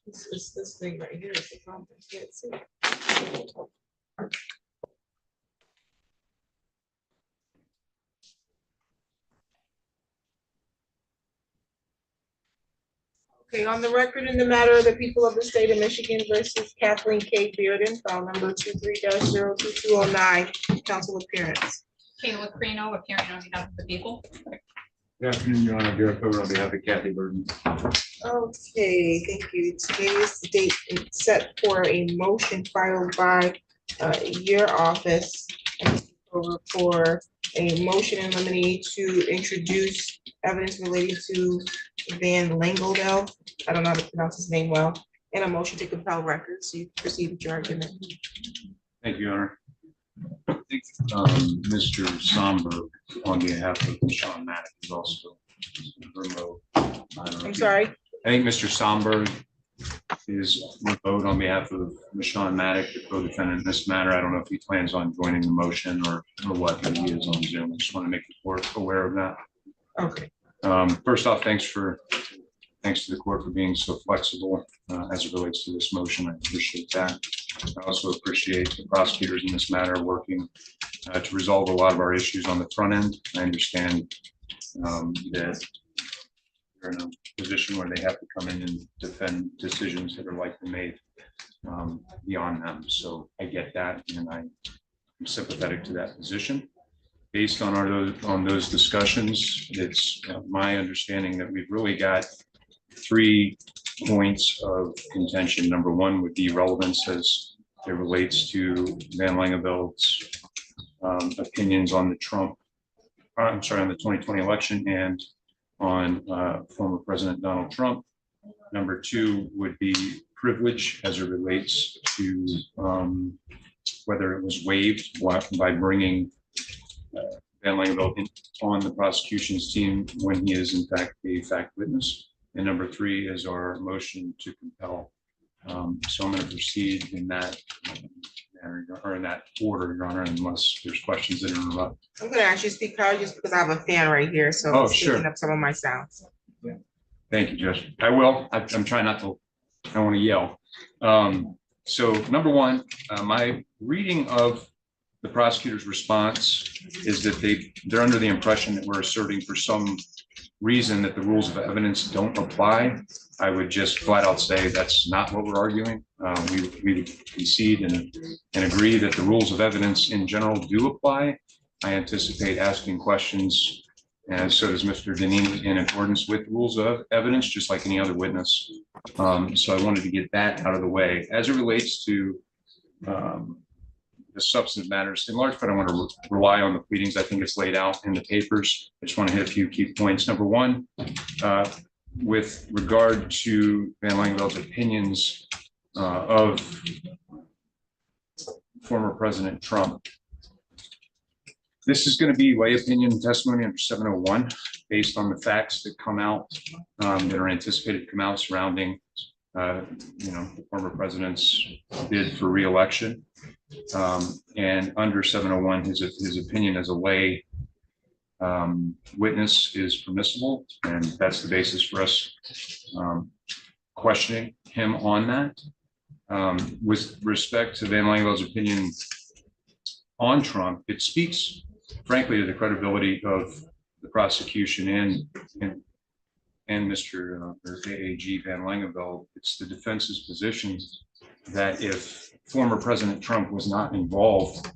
It's this thing right here is the problem. I can't see. Okay, on the record in the matter of the people of the state of Michigan versus Kathleen K. Bearden, file number 23-02209, council appearance. Kayla Crino, appearing on behalf of the people. Good afternoon, Your Honor. Derek Coder on behalf of Kathy Burden. Okay, thank you. Today is the date set for a motion filed by your office for a motion in limine to introduce evidence relating to Van Langeldel. I don't know how to pronounce his name well, and a motion to compel records. So you can proceed with your argument. Thank you, Your Honor. I think Mr. Somberg on behalf of Sean Maddox is also remote. I'm sorry. I think Mr. Somberg is remote on behalf of Sean Maddox, the co-defendant in this matter. I don't know if he plans on joining the motion or what, but he is on Zoom. I just want to make the court aware of that. Okay. First off, thanks to the court for being so flexible as it relates to this motion. I appreciate that. I also appreciate the prosecutors in this matter working to resolve a lot of our issues on the front end. I understand that they're in a position where they have to come in and defend decisions that are likely made beyond them. So I get that, and I'm sympathetic to that position. Based on those discussions, it's my understanding that we've really got 3 points of contention. Number one would be relevance as it relates to Van Langevelde's opinions on the on the 2020 election and on former President Donald Trump. Number 2 would be privilege as it relates to whether it was waived by bringing Van Langeveld on the prosecution's team when he is in fact a fact witness. And number 3 is our motion to compel. So I'm going to proceed in that manner, or in that order, Your Honor, unless there's questions that interrupt. I'm going to actually speak power just because I have a fan right here, so Oh, it's sure. picking up some of my sounds. Yeah. Thank you, Judge. I will. I'm trying not to. I don't want to yell. So number 1, my reading of the prosecutor's response is that they're under the impression that we're asserting for some reason that the rules of evidence don't apply. I would just flat out say that's not what we're arguing. We concede and agree that the rules of evidence in general do apply. I anticipate asking questions, and so does Mr. Danini, in accordance with rules of evidence, just like any other witness. So I wanted to get that out of the way. As it relates to the substantive matters, in large part, I want to rely on the pleadings. I think it's laid out in the papers. I just want to hit a few key points. Number 1, with regard to Van Langevelde's opinions of former President Trump. This is going to be lay opinion testimony under 701 based on the facts that come out, that are anticipated to come out surrounding the former president's bid for re-election. And under 701, his opinion as a lay witness is permissible, and that's the basis for us questioning him on that. With respect to Van Langevelde's opinion on Trump, it speaks frankly to the credibility of the prosecution and Mr. or AAG Van Langeveld. It's the defense's position that if former President Trump was not involved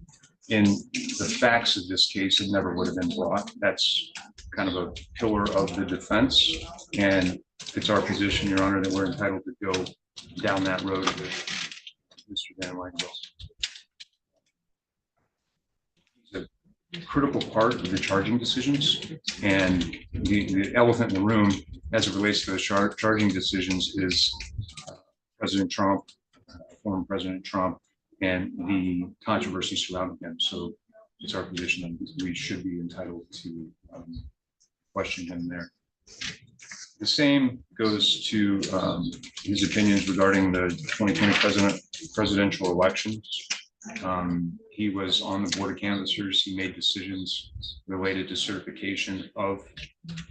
in the facts of this case, it never would have been brought. That's kind of a pillar of the defense, and it's our position, Your Honor, that we're entitled to go down that road with Mr. Van Langeveld. He's a critical part of the charging decisions, and the elephant in the room as it relates to the charging decisions is President Trump, former President Trump, and the controversy surrounding him. So it's our position that we should be entitled to question him there. The same goes to his opinions regarding the 2020 presidential elections. He was on the board of canvassers. He made decisions related to certification of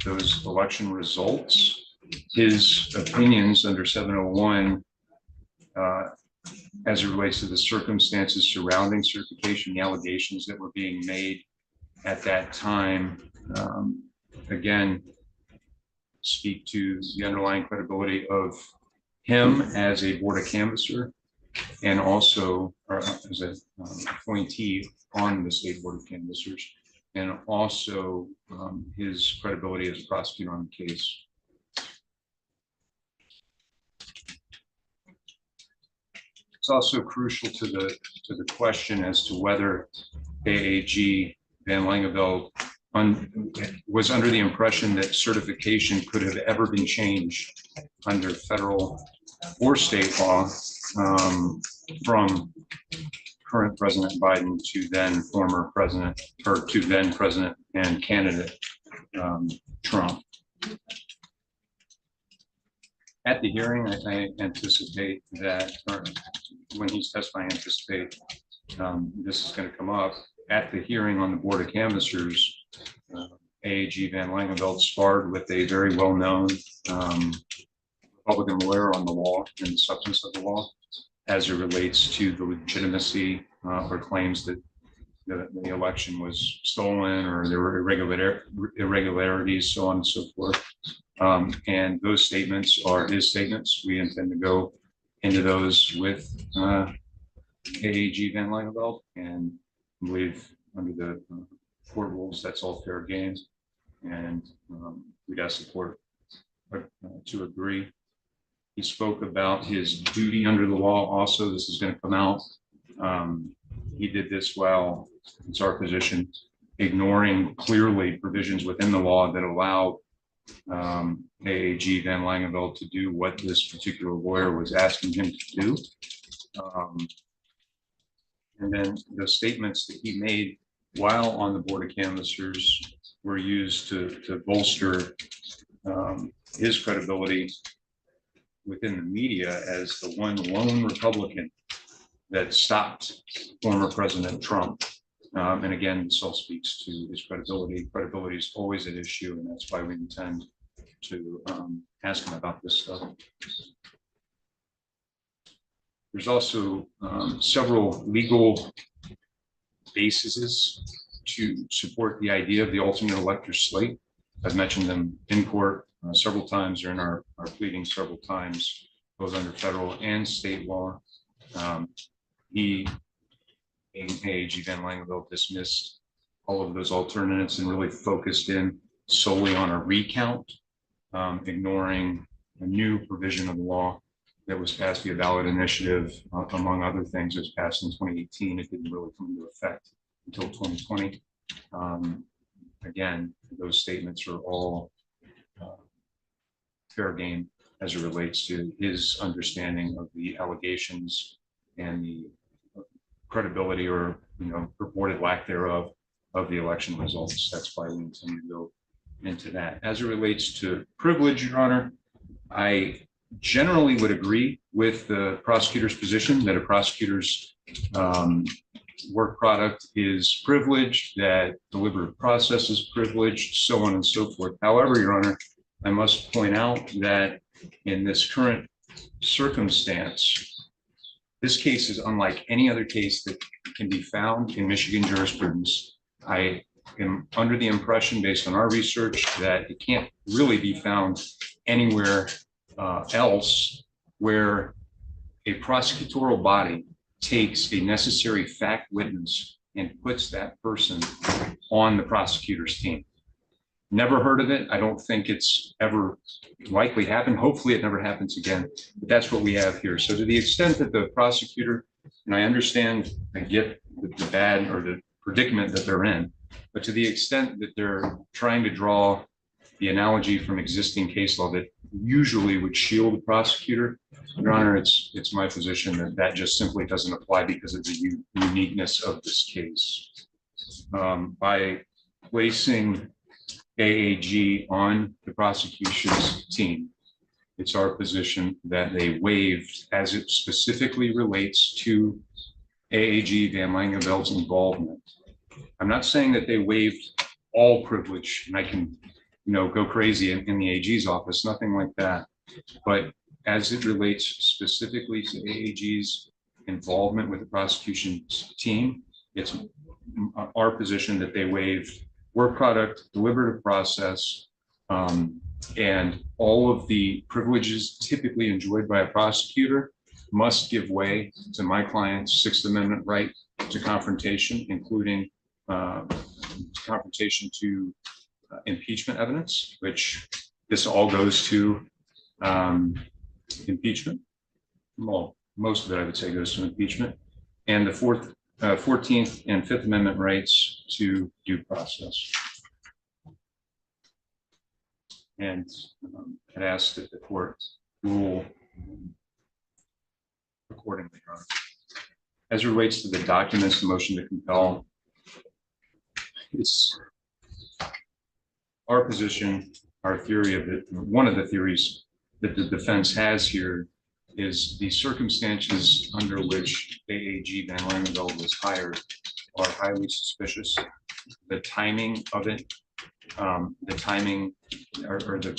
those election results. His opinions under 701 as it relates to the circumstances surrounding certification, the allegations that were being made at that time, again, speak to the underlying credibility of him as a board of canvasser and also as an appointee on the state board of canvassers, and also his credibility as a prosecutor on the case. It's also crucial to the question as to whether AAG Van Langeveld was under the impression that certification could have ever been changed under federal or state law from current President Biden to then former president, or to then president and candidate Trump. At the hearing, I anticipate that, or when he's testifying, I anticipate this is going to come up. At the hearing on the board of canvassers, AAG Van Langeveld sparred with a very well-known Republican lawyer on the law and the substance of the law as it relates to the legitimacy or claims that the election was stolen or there were irregularities, so on and so forth. And those statements are his statements. We intend to go into those with AAG Van Langeveld, and I believe under the court rules, that's all fair game. And we'd ask the court to agree. He spoke about his duty under the law. Also, this is going to come out. He did this while, it's our position, ignoring clearly provisions within the law that allow AAG Van Langeveld to do what this particular lawyer was asking him to do. And then the statements that he made while on the board of canvassers were used to bolster his credibility within the media as the one lone Republican that stopped former President Trump. And again, this all speaks to his credibility. Credibility is always an issue, and that's why we intend to ask him about this stuff. There's also several legal bases to support the idea of the alternate elector slate. I've mentioned them in court several times, or in our pleadings several times, both under federal and state law. He, AAG Van Langeveld, dismissed all of those alternatives and really focused in solely on a recount, ignoring a new provision of the law that was passed via ballot initiative, among other things. It was passed in 2018. It didn't really come into effect until 2020. Again, those statements are all fair game as it relates to his understanding of the allegations and the credibility, or purported lack thereof, of the election results. That's why we intend to go into that. As it relates to privilege, Your Honor, I generally would agree with the prosecutor's position that a prosecutor's work product is privileged, that deliberative process is privileged, so on and so forth. However, Your Honor, I must point out that in this current circumstance, this case is unlike any other case that can be found in Michigan jurisprudence. I am under the impression, based on our research, that it can't really be found anywhere else where a prosecutorial body takes a necessary fact witness and puts that person on the prosecutor's team. Never heard of it. I don't think it's ever likely happened. Hopefully it never happens again, but that's what we have here. So to the extent that the prosecutor, and I understand, I get the bad or the predicament that they're in, but to the extent that they're trying to draw the analogy from existing case law that usually would shield the prosecutor, Your Honor, it's my position that that just simply doesn't apply because of the uniqueness of this case. By placing AAG on the prosecution's team, it's our position that they waived, as it specifically relates to AAG Van Langenveld's involvement. I'm not saying that they waived all privilege, and I can, go crazy in the AG's office, nothing like that. But as it relates specifically to AAG's involvement with the prosecution's team, it's our position that they waived work product, deliberative process, and all of the privileges typically enjoyed by a prosecutor must give way to my client's Sixth Amendment right to confrontation, including confrontation to impeachment evidence, which this all goes to impeachment. Well, most of it, I would say, goes to impeachment, and the 14th and Fifth Amendment rights to due process. And I'd ask that the court rule accordingly. As it relates to the documents, the motion to compel, it's our position, our theory of it. One of the theories that the defense has here is the circumstances under which AAG Van Langenveld was hired are highly suspicious. The timing of it, the timing or the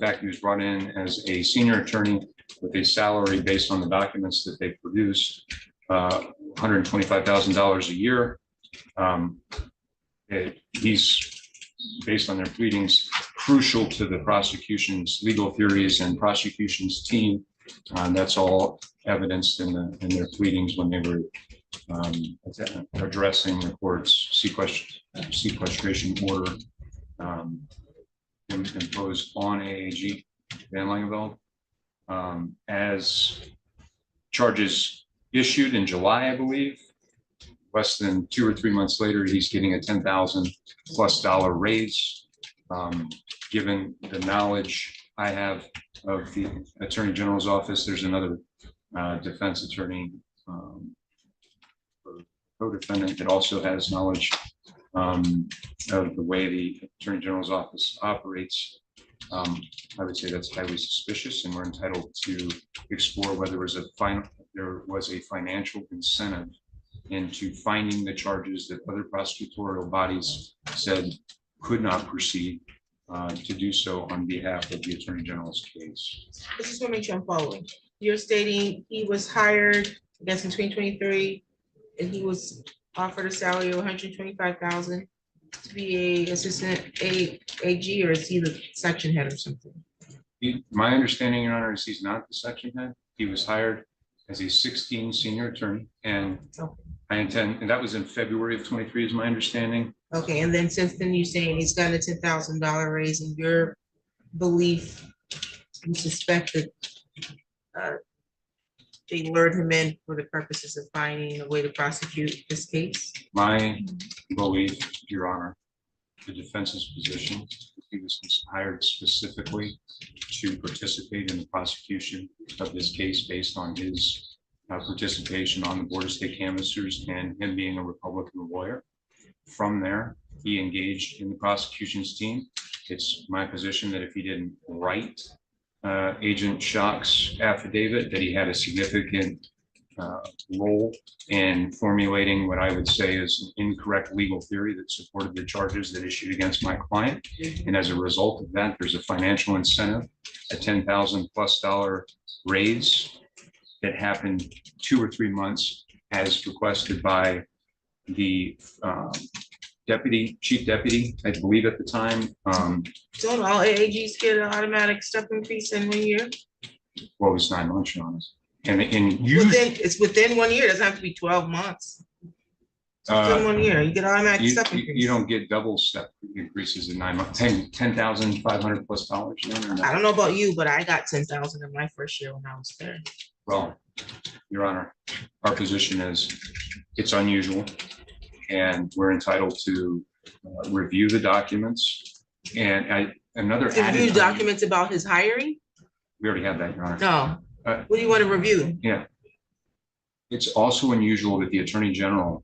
fact he was brought in as a senior attorney with a salary based on the documents that they produced, $125,000 a year. He's, based on their pleadings, crucial to the prosecution's legal theories and prosecution's team. That's all evidenced in their pleadings when they were addressing the court's sequestration order imposed on AAG Van Langenveld. As charges issued in July, I believe, less than 2 or 3 months later, he's getting a $10,000+ raise. Given the knowledge I have of the Attorney General's office, there's another defense attorney, co-defendant, that also has knowledge of the way the Attorney General's office operates. I would say that's highly suspicious, and we're entitled to explore whether there was a financial incentive into finding the charges that other prosecutorial bodies said could not proceed to do so on behalf of the Attorney General's case. I just want to make sure I'm following. You're stating he was hired, I guess, in 2023, and he was offered a salary of $125,000 to be a assistant AG, or is he the section head or something? My understanding, Your Honor, is he's not the section head. He was hired as a 16 senior attorney, and and that was in February of 23, is my understanding. Okay, and then since then you're saying he's gotten a $10,000 raise, in your belief, you suspect that they lured him in for the purposes of finding a way to prosecute this case? My belief, Your Honor, the defense's position, he was hired specifically to participate in the prosecution of this case based on his participation on the Board of State Canvassers and him being a Republican lawyer. From there, he engaged in the prosecution's team. It's my position that if he didn't write Agent Schock's affidavit, that he had a significant role in formulating what I would say is an incorrect legal theory that supported the charges that issued against my client. And as a result of that, there's a financial incentive, a $10,000+ raise that happened 2 or 3 months as requested by the chief deputy, I believe at the time. Don't all AAGs get an automatic step increase in 1 year? Well, it was 9 months, Your Honor. And usually It's within 1 year. It doesn't have to be 12 months. It's within 1 year. You get automatic step increase. You don't get double step increases in 9 months. $10,500+. You know, I don't know about you, but I got 10,000 in my first year when I was there. Well, Your Honor, our position is it's unusual, and we're entitled to review the documents. And another review documents about his hiring? We already have that, Your Honor. No. What do you want to review? Yeah. It's also unusual that the Attorney General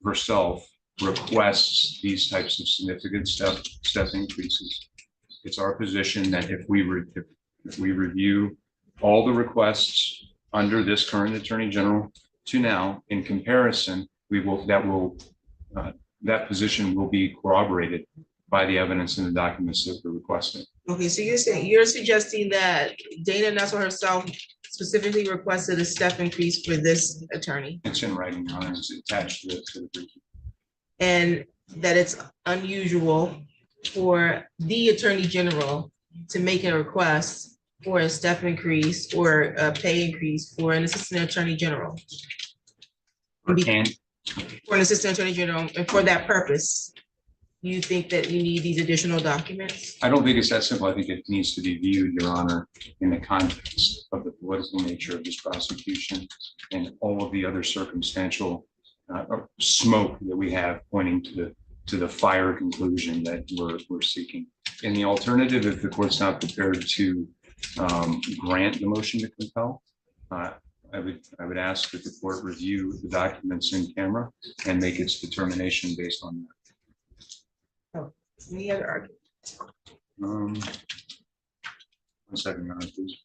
herself requests these types of significant step increases, it's our position that if we review all the requests under this current Attorney General to now, in comparison, that position will be corroborated by the evidence in the documents that we're requesting. Okay, so you're suggesting that Dana Nessel herself specifically requested a step increase for this attorney, It's in writing, Your Honor. It's attached to the brief. and that it's unusual for the Attorney General to make a request for a step increase or a pay increase for an Assistant Attorney General. And For an Assistant Attorney General, and for that purpose, you think that you need these additional documents? I don't think it's that simple. I think it needs to be viewed, Your Honor, in the context of the political nature of this prosecution and all of the other circumstantial smoke that we have pointing to the fire conclusion that we're seeking. In the alternative, if the court's not prepared to grant the motion to compel, I would ask that the court review the documents in camera and make its determination based on that. Any other arguments? 1 second, Your Honor, please.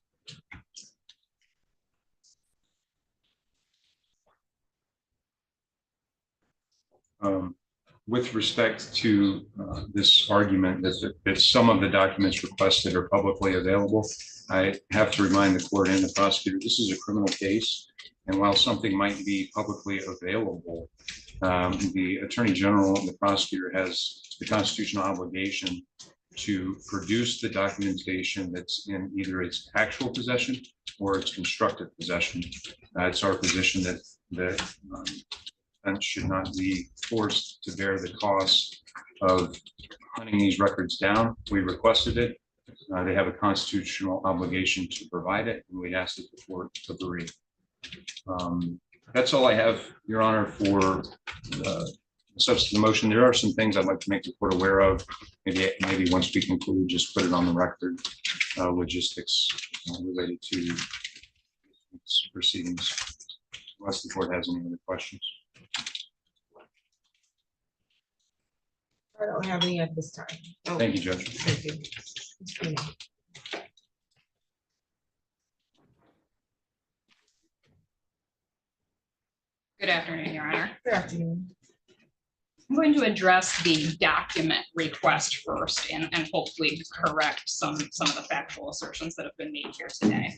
With respect to this argument that some of the documents requested are publicly available, I have to remind the court and the prosecutor, this is a criminal case. And while something might be publicly available, the Attorney General and the prosecutor has the constitutional obligation to produce the documentation that's in either its actual possession or its constructive possession. It's our position that defense should not be forced to bear the cost of hunting these records down. We requested it. They have a constitutional obligation to provide it, and we'd ask that the court agree. That's all I have, Your Honor, for the substance of the motion. There are some things I'd like to make the court aware of. Maybe once we conclude, just put it on the record. Logistics related to these proceedings, unless the court has any other questions. I don't have any at this time. Oh, Thank you, Judge. thank you. Good afternoon, Your Honor. Good afternoon. I'm going to address the document request first and hopefully correct some of the factual assertions that have been made here today.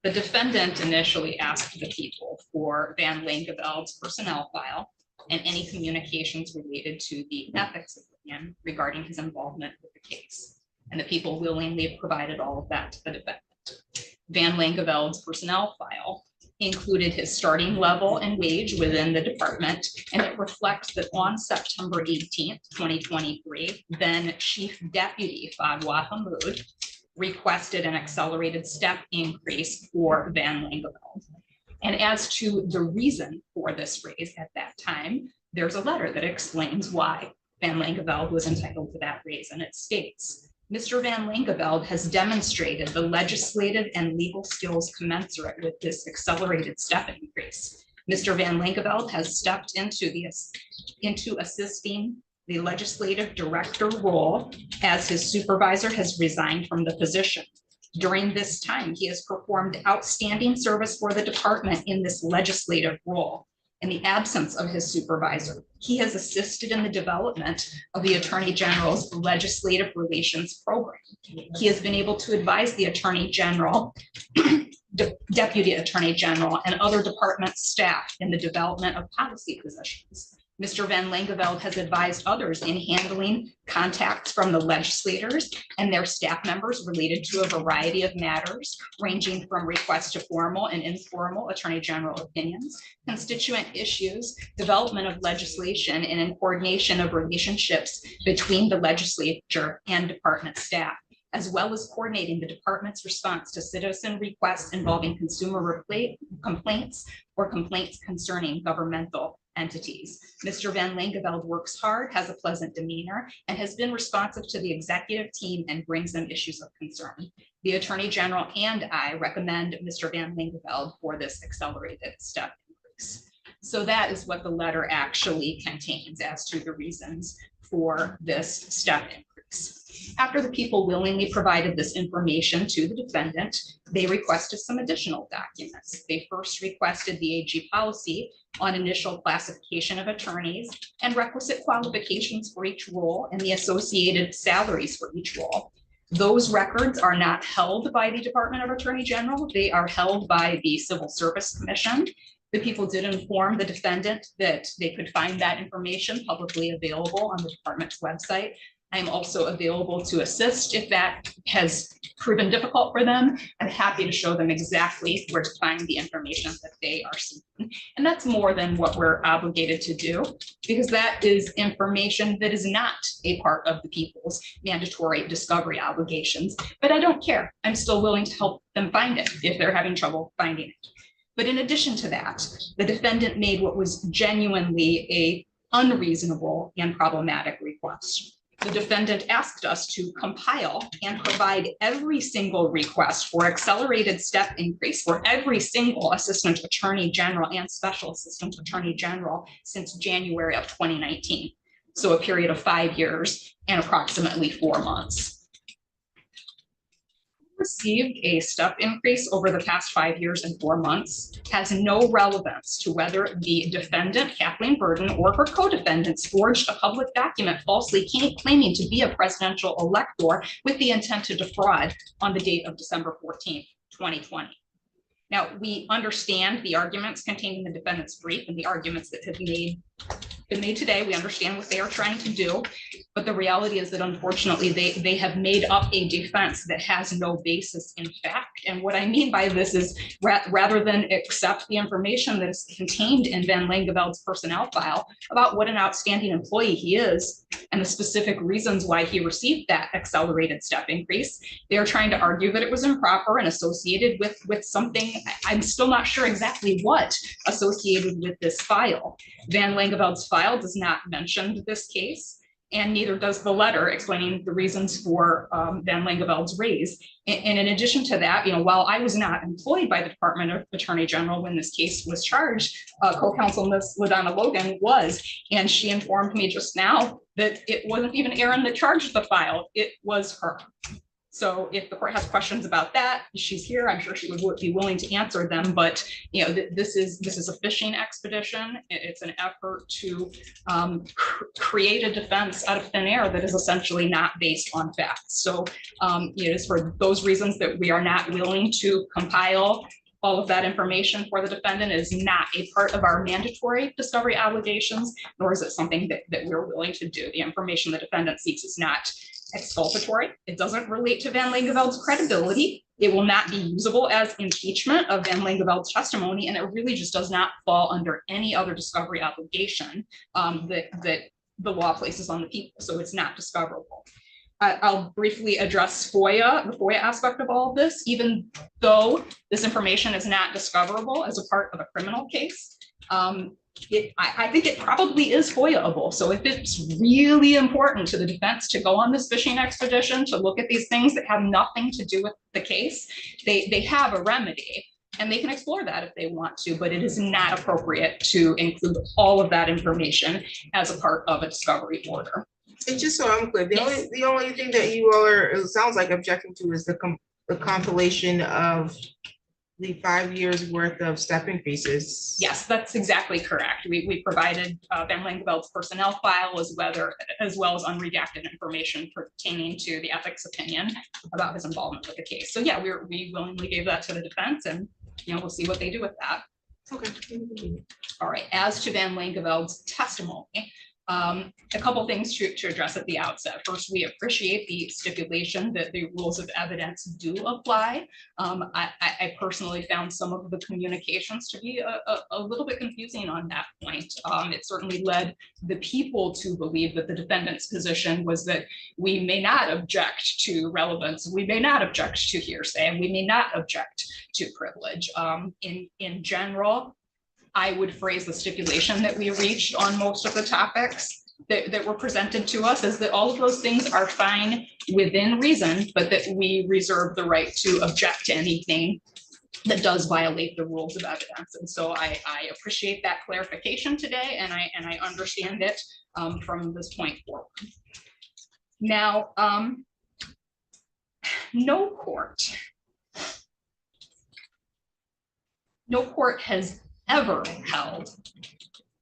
The defendant initially asked the people for Van Langeveld's personnel file and any communications related to the ethics opinion regarding his involvement with the case. And the people willingly provided all of that to the defendant. Van Langeveld's personnel file included his starting level and wage within the department, and it reflects that on September 18th, 2023, then Chief Deputy Fadwa Hamoud requested an accelerated step increase for Van Langeveld. And as to the reason for this raise at that time, there's a letter that explains why Van Langeveld was entitled to that raise, and it states, Mr. Van Langeveld has demonstrated the legislative and legal skills commensurate with this accelerated step increase. Mr. Van Langeveld has stepped into assisting the legislative director role as his supervisor has resigned from the position. During this time, he has performed outstanding service for the department in this legislative role. In the absence of his supervisor, he has assisted in the development of the Attorney General's legislative relations program. He has been able to advise the Attorney General, Deputy Attorney General, and other department staff in the development of policy positions. Mr. Van Langeveld has advised others in handling contacts from the legislators and their staff members related to a variety of matters, ranging from requests to formal and informal Attorney General opinions, constituent issues, development of legislation, and in coordination of relationships between the legislature and department staff, as well as coordinating the department's response to citizen requests involving consumer complaints or complaints concerning governmental entities. Mr. Van Langeveld works hard, has a pleasant demeanor, and has been responsive to the executive team and brings them issues of concern. The Attorney General and I recommend Mr. Van Langeveld for this accelerated step increase. So that is what the letter actually contains as to the reasons for this step increase. After the people willingly provided this information to the defendant, they requested some additional documents. They first requested the AG policy on initial classification of attorneys and requisite qualifications for each role and the associated salaries for each role. Those records are not held by the Department of Attorney General. They are held by the Civil Service Commission. The people did inform the defendant that they could find that information publicly available on the department's website. I'm also available to assist if that has proven difficult for them. I'm happy to show them exactly where to find the information that they are seeking. And that's more than what we're obligated to do, because that is information that is not a part of the people's mandatory discovery obligations. But I don't care. I'm still willing to help them find it if they're having trouble finding it. But in addition to that, the defendant made what was genuinely a unreasonable and problematic request. The defendant asked us to compile and provide every single request for accelerated step increase for every single assistant attorney general and special assistant attorney general since January of 2019. So a period of 5 years and approximately 4 months. Received a step increase over the past 5 years and 4 months has no relevance to whether the defendant, Kathleen Burden, or her co-defendants forged a public document falsely claiming to be a presidential elector with the intent to defraud on the date of December 14th, 2020. Now, we understand the arguments contained in the defendant's brief and the arguments that have been made today. We understand what they are trying to do, but the reality is that unfortunately they have made up a defense that has no basis in fact. And what I mean by this is rather than accept the information that is contained in Van Langeveld's personnel file about what an outstanding employee he is and the specific reasons why he received that accelerated step increase, they are trying to argue that it was improper and associated with something, I'm still not sure exactly what, associated with this file. Van Langeveld's file does not mention this case, and neither does the letter explaining the reasons for Van Langeveld's raise. And in addition to that, while I was not employed by the Department of Attorney General when this case was charged, co-counsel Ms. LaDonna Logan was, and she informed me just now that it wasn't even Erin that charged the file, it was her. So if the court has questions about that, she's here. I'm sure she would be willing to answer them. But this is a fishing expedition. It's an effort to create a defense out of thin air that is essentially not based on facts. So it's for those reasons that we are not willing to compile all of that information for the defendant. Is not a part of our mandatory discovery obligations, nor is it something that we're willing to do. The information the defendant seeks is not exculpatory. It doesn't relate to Van Langeveld's credibility. It will not be usable as impeachment of Van Langeveld's testimony, and it really just does not fall under any other discovery obligation that the law places on the people. So it's not discoverable. I'll briefly address FOIA, the FOIA aspect of all of this. Even though this information is not discoverable as a part of a criminal case, I think it probably is FOIA-able. So if it's really important to the defense to go on this fishing expedition to look at these things that have nothing to do with the case, they have a remedy and they can explore that if they want to, but it is not appropriate to include all of that information as a part of a discovery order. And just so I'm clear, the only thing that you all are, it sounds like, objecting to is the compilation of the 5 years worth of step increases. Yes, that's exactly correct. We provided Van Langeveld's personnel file as well as unredacted information pertaining to the ethics opinion about his involvement with the case. So yeah, we willingly gave that to the defense, and we'll see what they do with that. Okay. All right, as to Van Langeveld's testimony, a couple things to address at the outset. First, we appreciate the stipulation that the rules of evidence do apply. I personally found some of the communications to be a little bit confusing on that point. It certainly led the people to believe that the defendant's position was that we may not object to relevance, we may not object to hearsay, and we may not object to privilege. In general, I would phrase the stipulation that we reached on most of the topics that were presented to us as that all of those things are fine within reason, but that we reserve the right to object to anything that does violate the rules of evidence. And so I appreciate that clarification today, and I understand it from this point forward. Now, no court has ever held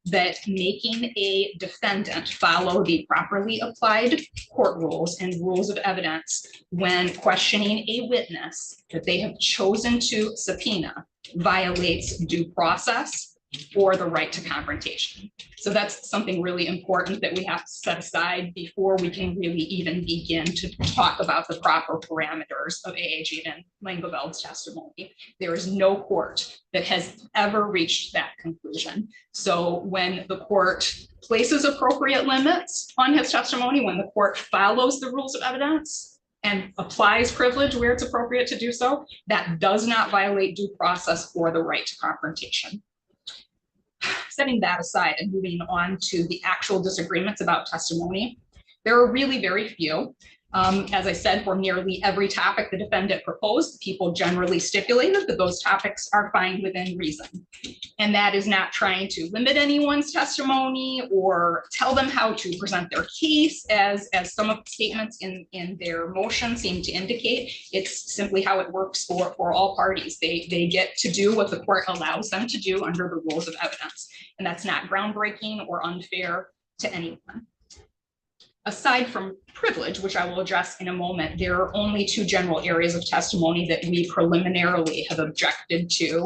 that making a defendant follow the properly applied court rules and rules of evidence when questioning a witness that they have chosen to subpoena violates due process or the right to confrontation. So that's something really important that we have to set aside before we can really even begin to talk about the proper parameters of AAG and Langeveld's testimony. There is no court that has ever reached that conclusion. So when the court places appropriate limits on his testimony, when the court follows the rules of evidence and applies privilege where it's appropriate to do so, that does not violate due process or the right to confrontation. Setting that aside and moving on to the actual disagreements about testimony, there are really very few. As I said, for nearly every topic the defendant proposed, people generally stipulated that those topics are fine within reason. And that is not trying to limit anyone's testimony or tell them how to present their case, as some of the statements in their motion seem to indicate. It's simply how it works for all parties. They get to do what the court allows them to do under the rules of evidence. And that's not groundbreaking or unfair to anyone. Aside from privilege, which I will address in a moment, there are only two general areas of testimony that we preliminarily have objected to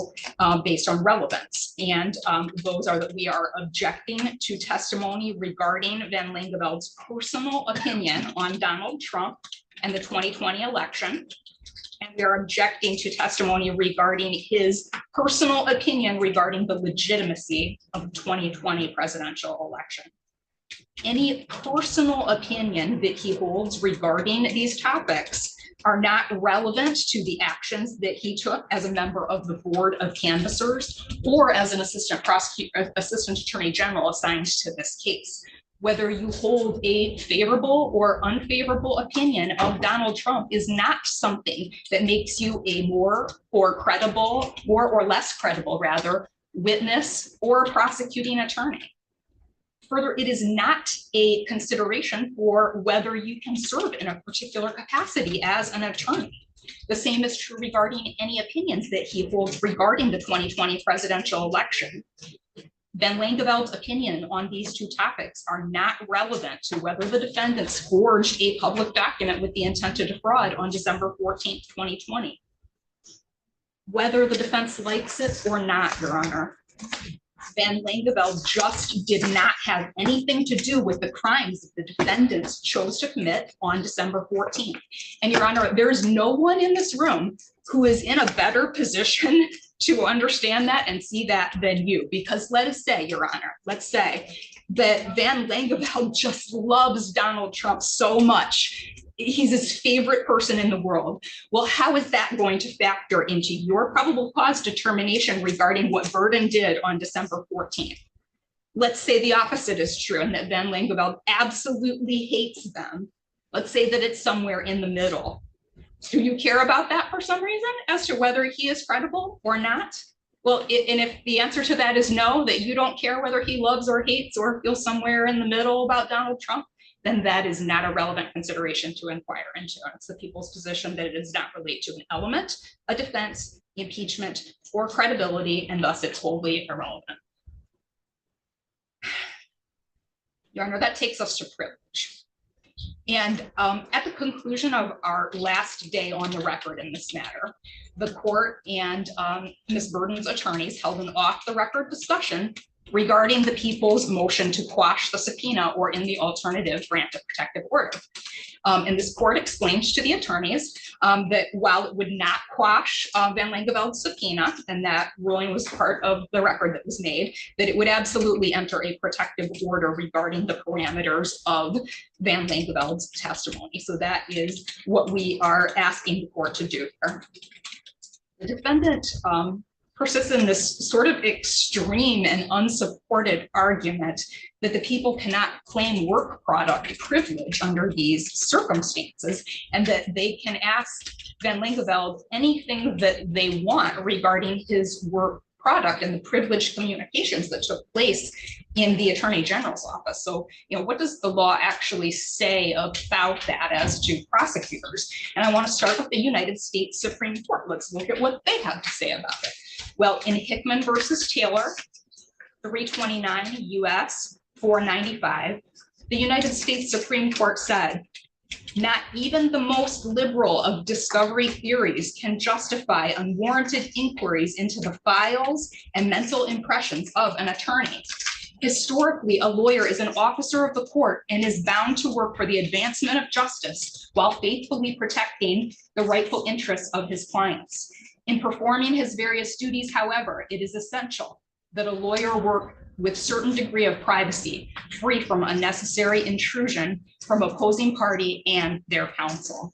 based on relevance. And those are that we are objecting to testimony regarding Van Langeveld's personal opinion on Donald Trump and the 2020 election. And we are objecting to testimony regarding his personal opinion regarding the legitimacy of the 2020 presidential election. Any personal opinion that he holds regarding these topics are not relevant to the actions that he took as a member of the board of canvassers or as an assistant attorney general assigned to this case. Whether you hold a favorable or unfavorable opinion of Donald Trump is not something that makes you a more or credible or less credible, rather, witness or prosecuting attorney. Further, it is not a consideration for whether you can serve in a particular capacity as an attorney. The same is true regarding any opinions that he holds regarding the 2020 presidential election. Van Langeveld's opinion on these two topics are not relevant to whether the defendants forged a public document with the intent to defraud on December 14th, 2020. Whether the defense likes it or not, Your Honor, Van Langeveld just did not have anything to do with the crimes that the defendants chose to commit on December 14th. And Your Honor, there is no one in this room who is in a better position to understand that and see that than you. Because let us say, Your Honor, let's say that Van Langeveld just loves Donald Trump so much. He's his favorite person in the world. Well, how is that going to factor into your probable cause determination regarding what Burden did on December 14th? Let's say the opposite is true and that Van Langeveld absolutely hates them. Let's say that it's somewhere in the middle. Do you care about that for some reason as to whether he is credible or not? Well, and if the answer to that is no, that you don't care whether he loves or hates or feels somewhere in the middle about Donald Trump, then that is not a relevant consideration to inquire into. It's the people's position that it does not relate to an element, a defense, impeachment, or credibility, and thus it's wholly irrelevant. Your Honor, that takes us to privilege. And at the conclusion of our last day on the record in this matter, the court and Ms. Burden's attorneys held an off-the-record discussion regarding the people's motion to quash the subpoena or in the alternative grant a protective order. And this court explained to the attorneys that while it would not quash Van Langeveld's subpoena, and that ruling was part of the record that was made, that it would absolutely enter a protective order regarding the parameters of Van Langeveld's testimony. So that is what we are asking the court to do here. The defendant persists in this sort of extreme and unsupported argument that the people cannot claim work product privilege under these circumstances, and that they can ask Van Linkeveld anything that they want regarding his work product and the privileged communications that took place in the Attorney General's office. So, what does the law actually say about that as to prosecutors? And I want to start with the United States Supreme Court. Let's look at what they have to say about it. Well, in Hickman versus Taylor, 329 U.S. 495, the United States Supreme Court said, not even the most liberal of discovery theories can justify unwarranted inquiries into the files and mental impressions of an attorney. Historically, a lawyer is an officer of the court and is bound to work for the advancement of justice while faithfully protecting the rightful interests of his clients. In performing his various duties, however, it is essential that a lawyer work with certain degree of privacy, free from unnecessary intrusion from opposing party and their counsel.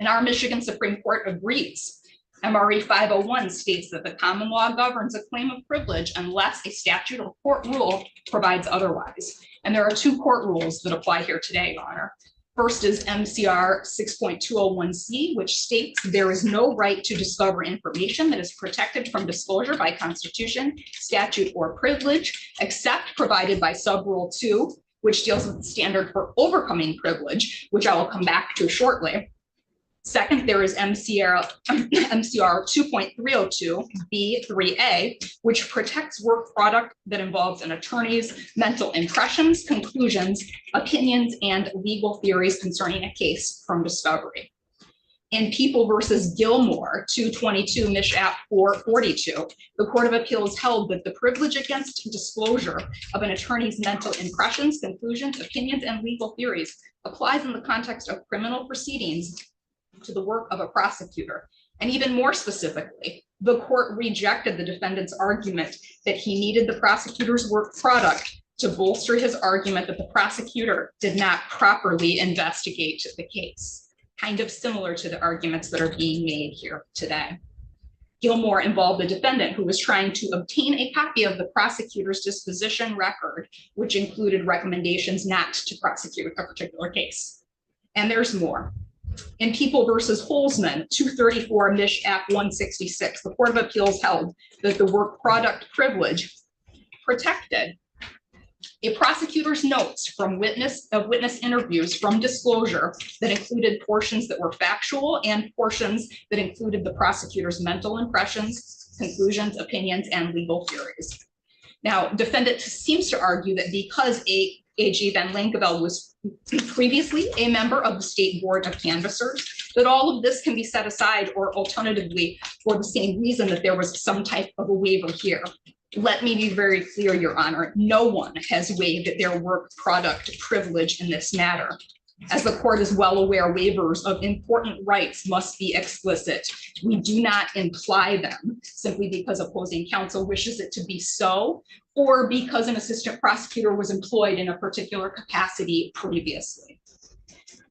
And our Michigan Supreme Court agrees. MRE 501 states that the common law governs a claim of privilege unless a statute or court rule provides otherwise. And there are two court rules that apply here today, Your Honor. First is MCR 6.201C, which states there is no right to discover information that is protected from disclosure by Constitution, statute, or privilege, except provided by Subrule 2, which deals with the standard for overcoming privilege, which I will come back to shortly. Second, there is MCR 2.302B3A, which protects work product that involves an attorney's mental impressions, conclusions, opinions, and legal theories concerning a case from discovery. In People versus Gilmore, 222 Mich. App. 442, the Court of Appeals held that the privilege against disclosure of an attorney's mental impressions, conclusions, opinions, and legal theories applies in the context of criminal proceedings to the work of a prosecutor. And even more specifically, the court rejected the defendant's argument that he needed the prosecutor's work product to bolster his argument that the prosecutor did not properly investigate the case, kind of similar to the arguments that are being made here today. Gilmore involved a defendant who was trying to obtain a copy of the prosecutor's disposition record, which included recommendations not to prosecute a particular case. And there's more. In People versus Holzman, 234 Mich. App. 166, the Court of Appeals held that the work product privilege protected a prosecutor's notes from witness interviews from disclosure that included portions that were factual and portions that included the prosecutor's mental impressions, conclusions, opinions, and legal theories. Now, defendant seems to argue that because AG Van Linkeveld was previously a member of the State Board of Canvassers, that all of this can be set aside, or alternatively, for the same reason that there was some type of a waiver here. Let me be very clear, Your Honor, no one has waived their work product privilege in this matter. As the court is well aware, waivers of important rights must be explicit. We do not imply them simply because opposing counsel wishes it to be so, or because an assistant prosecutor was employed in a particular capacity previously.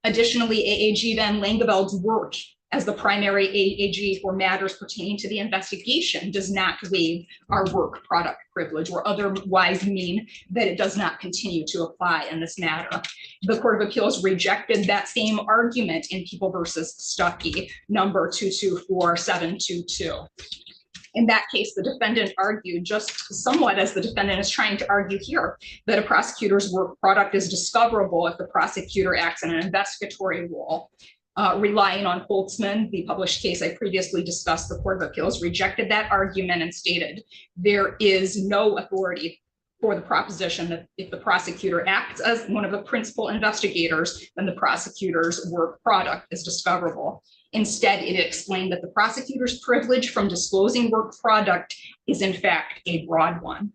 Additionally, AAG Van Lingeveld's work as the primary AAG for matters pertaining to the investigation does not waive our work product privilege, or otherwise mean that it does not continue to apply in this matter. The Court of Appeals rejected that same argument in People versus Stuckey, number 224722. In that case, the defendant argued, just somewhat as the defendant is trying to argue here, that a prosecutor's work product is discoverable if the prosecutor acts in an investigatory role. Relying on Holtzman, the published case I previously discussed, the Court of Appeals rejected that argument and stated there is no authority for the proposition that if the prosecutor acts as one of the principal investigators, then the prosecutor's work product is discoverable. Instead, it explained that the prosecutor's privilege from disclosing work product is in fact a broad one.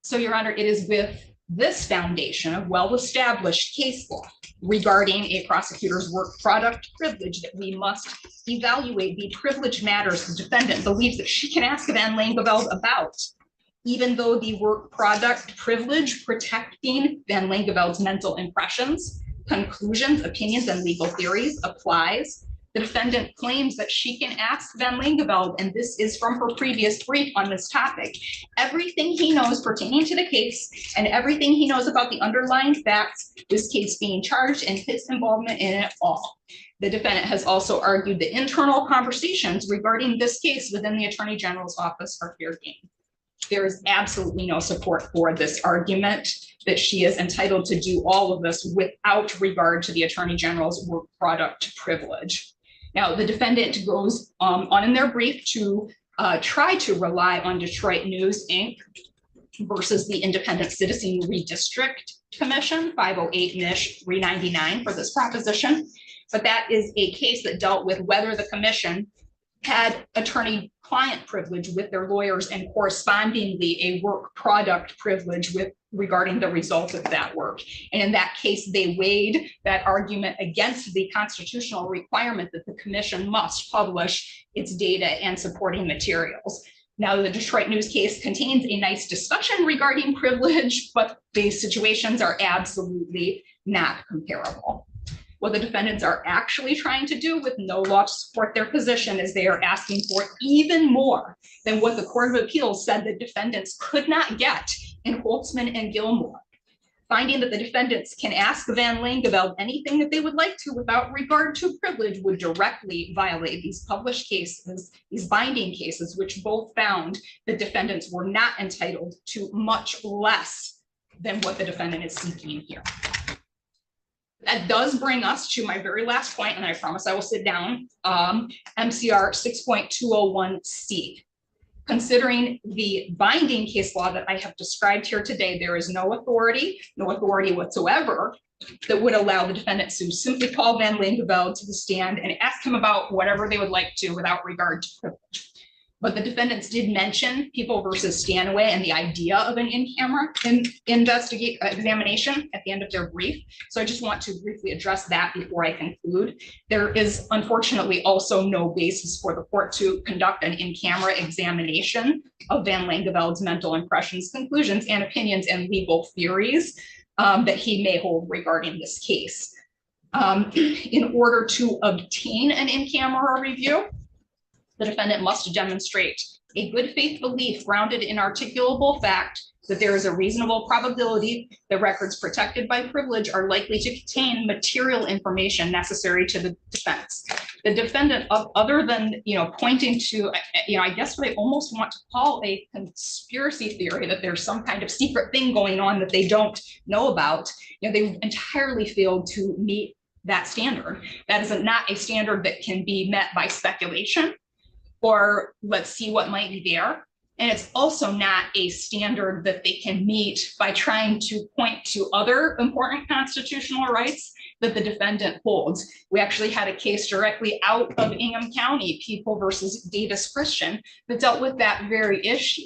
So, Your Honor, it is with this foundation of well-established case law regarding a prosecutor's work product privilege that we must evaluate the privilege matters the defendant believes that she can ask Van Linkeveld about. Even though the work product privilege protecting Van Lingeveld's mental impressions, conclusions, opinions, and legal theories applies, The defendant claims that she can ask Van Langeveld, and this is from her previous brief on this topic, everything he knows pertaining to the case and everything he knows about the underlying facts, this case being charged, and his involvement in it all. The defendant has also argued the internal conversations regarding this case within the Attorney General's office are fair game. There is absolutely no support for this argument that she is entitled to do all of this without regard to the Attorney General's work product privilege. Now, the defendant goes on in their brief to try to rely on Detroit News, Inc. versus the Independent Citizen Redistrict Commission, 508 Nish 399 for this proposition. But that is a case that dealt with whether the commission had attorney-client privilege with their lawyers and correspondingly a work product privilege with regarding the result of that work. And in that case, they weighed that argument against the constitutional requirement that the commission must publish its data and supporting materials. Now, the Detroit News case contains a nice discussion regarding privilege, but these situations are absolutely not comparable. What the defendants are actually trying to do with no law to support their position is they are asking for even more than what the Court of Appeals said the defendants could not get in Holtzman and Gilmore, finding that the defendants can ask Van Langeveld anything that they would like to without regard to privilege would directly violate these published cases, these binding cases, which both found the defendants were not entitled to much less than what the defendant is seeking here. That does bring us to my very last point, and I promise I will sit down, MCR 6.201C. Considering the binding case law that I have described here today, there is no authority whatsoever that would allow the defendant to simply call Van Langeveld to the stand and ask him about whatever they would like to without regard to privilege. But the defendants did mention People versus Stanaway and the idea of an in-camera examination at the end of their brief. So I just want to briefly address that before I conclude. There is unfortunately also no basis for the court to conduct an in-camera examination of Van Langeveld's mental impressions, conclusions, and opinions and legal theories that he may hold regarding this case. In order to obtain an in-camera review, the defendant must demonstrate a good faith belief grounded in articulable fact that there is a reasonable probability that records protected by privilege are likely to contain material information necessary to the defense. The defendant, other than pointing to, I guess what I almost want to call a conspiracy theory that there's some kind of secret thing going on that they don't know about, they entirely failed to meet that standard. That is not a standard that can be met by speculation or let's see what might be there. And it's also not a standard that they can meet by trying to point to other important constitutional rights that the defendant holds. We actually had a case directly out of Ingham County, People versus Davis Christian, that dealt with that very issue.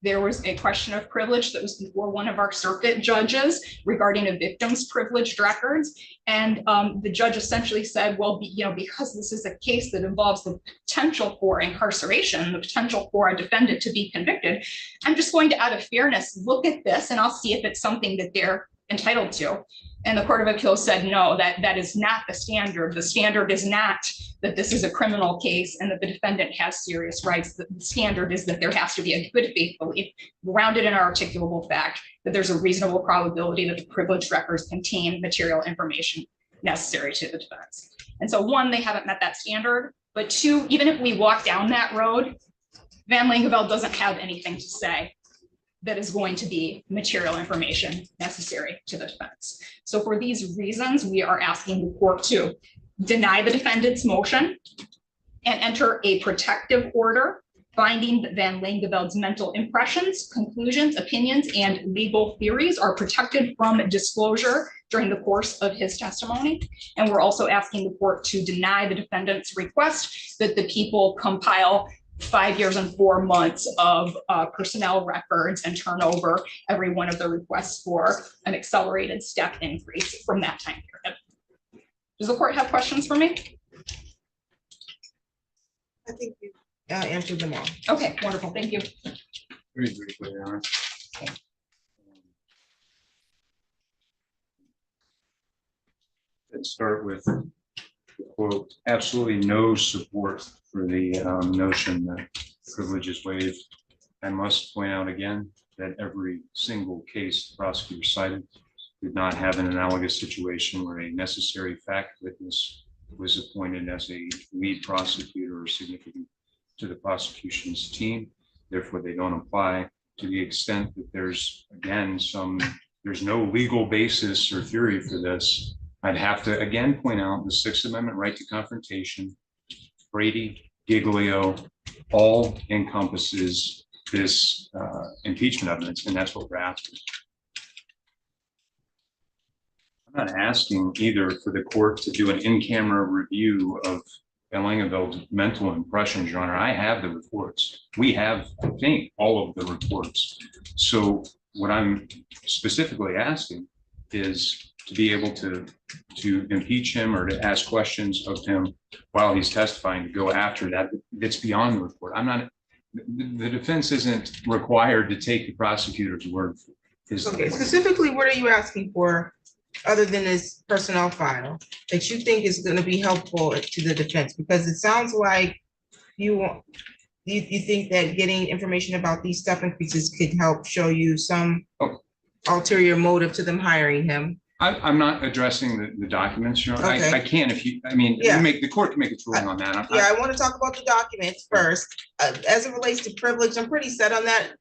There was a question of privilege that was before one of our circuit judges regarding a victim's privileged records. And the judge essentially said, well, because this is a case that involves the potential for incarceration, the potential for a defendant to be convicted, I'm just going to, out of fairness, look at this and I'll see if it's something that they're entitled to. And the Court of Appeals said, no, that is not the standard. The standard is not that this is a criminal case and that the defendant has serious rights. The standard is that there has to be a good faith belief grounded in articulable fact that there's a reasonable probability that the privileged records contain material information necessary to the defense. And so one, they haven't met that standard, but two, even if we walk down that road, Van Langeveld doesn't have anything to say that is going to be material information necessary to the defense. So for these reasons, we are asking the court to deny the defendant's motion and enter a protective order finding that Van Langeveld's mental impressions, conclusions, opinions, and legal theories are protected from disclosure during the course of his testimony. And we're also asking the court to deny the defendant's request that the people compile 5 years and 4 months of personnel records and turn over every one of the requests for an accelerated step increase from that time period. Does the court have questions for me? I think you answered them all. Okay, wonderful, thank you. Very briefly, Your Honor. Let's start with the quote, absolutely no support for the notion that privilege is waived. I must point out again that every single case the prosecutor cited did not have an analogous situation where a necessary fact witness was appointed as a lead prosecutor or significant to the prosecution's team. Therefore, they don't apply. To the extent that there's, again, there's no legal basis or theory for this, I'd have to again point out the Sixth Amendment right to confrontation, Brady, Giglio, all encompasses this impeachment evidence, and that's what we're asking. I'm not asking either for the court to do an in-camera review of Van Langenveld's mental impressions, Your Honor. I have the reports. We have, I think, all of the reports. So what I'm specifically asking is to be able to impeach him or to ask questions of him while he's testifying, to go after that. It's beyond the report. I'm not, the defense isn't required to take the prosecutor's word. Okay, specifically, what are you asking for other than this personnel file that you think is going to be helpful to the defense? Because it sounds like you think that getting information about these step increases could help show you some ulterior motive to them hiring him. I'm not addressing the documents, Your Honor. Okay. I can if you, I mean, Yeah. the court can make its ruling on that. Yeah, I want to talk about the documents first. As it relates to privilege, I'm pretty set on that.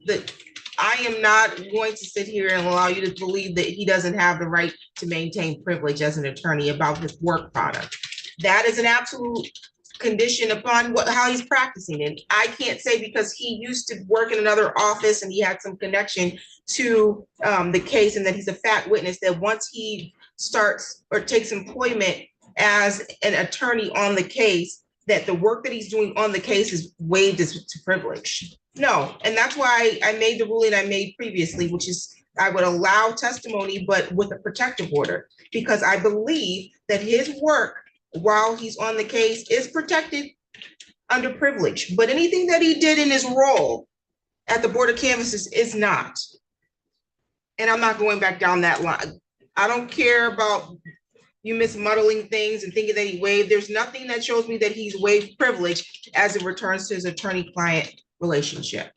That I am not going to sit here and allow you to believe that he doesn't have the right to maintain privilege as an attorney about his work product. That is an absolute condition upon how he's practicing. And I can't say because he used to work in another office and he had some connection to the case and that he's a fact witness, that once he starts or takes employment as an attorney on the case, that the work that he's doing on the case is waived as to privilege. No, and that's why I made the ruling I made previously, which is I would allow testimony, but with a protective order, because I believe that his work while he's on the case is protected under privilege. But anything that he did in his role at the Board of Canvassers is not. And I'm not going back down that line. I don't care about you mismuddling things and thinking that he waived. There's nothing that shows me that he's waived privilege as it returns to his attorney-client relationship.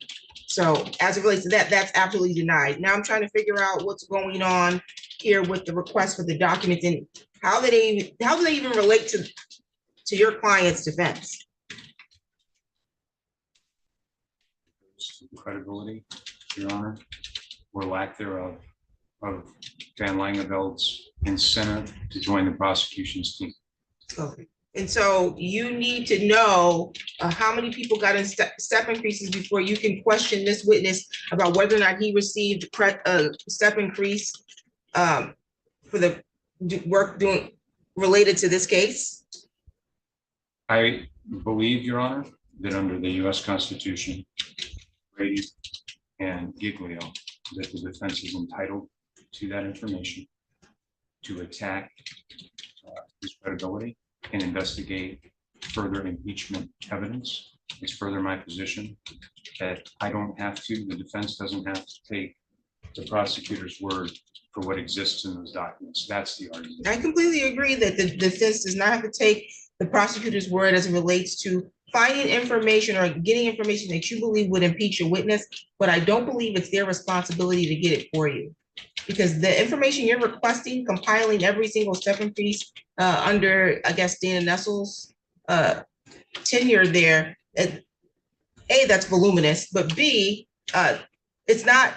So as it relates to that, that's absolutely denied. Now I'm trying to figure out what's going on here with the request for the documents and how do they even relate to your client's defense? Credibility, Your Honor, or lack thereof, of Van Langenveld's incentive to join the prosecution's team. Okay. And so you need to know how many people got in step increases before you can question this witness about whether or not he received a step increase for the work doing related to this case. I believe, Your Honor, that under the U.S. Constitution, Brady and Giglio, that the defense is entitled to that information to attack his credibility and investigate further impeachment evidence. It's further my position that I don't have to, the defense doesn't have to take the prosecutor's word for what exists in those documents. That's the argument. I completely agree that the defense does not have to take the prosecutor's word as it relates to finding information or getting information that you believe would impeach a witness, but I don't believe it's their responsibility to get it for you. Because the information you're requesting, compiling every single step increase under, I guess, Dana Nessel's tenure there, A, that's voluminous, but B, it's not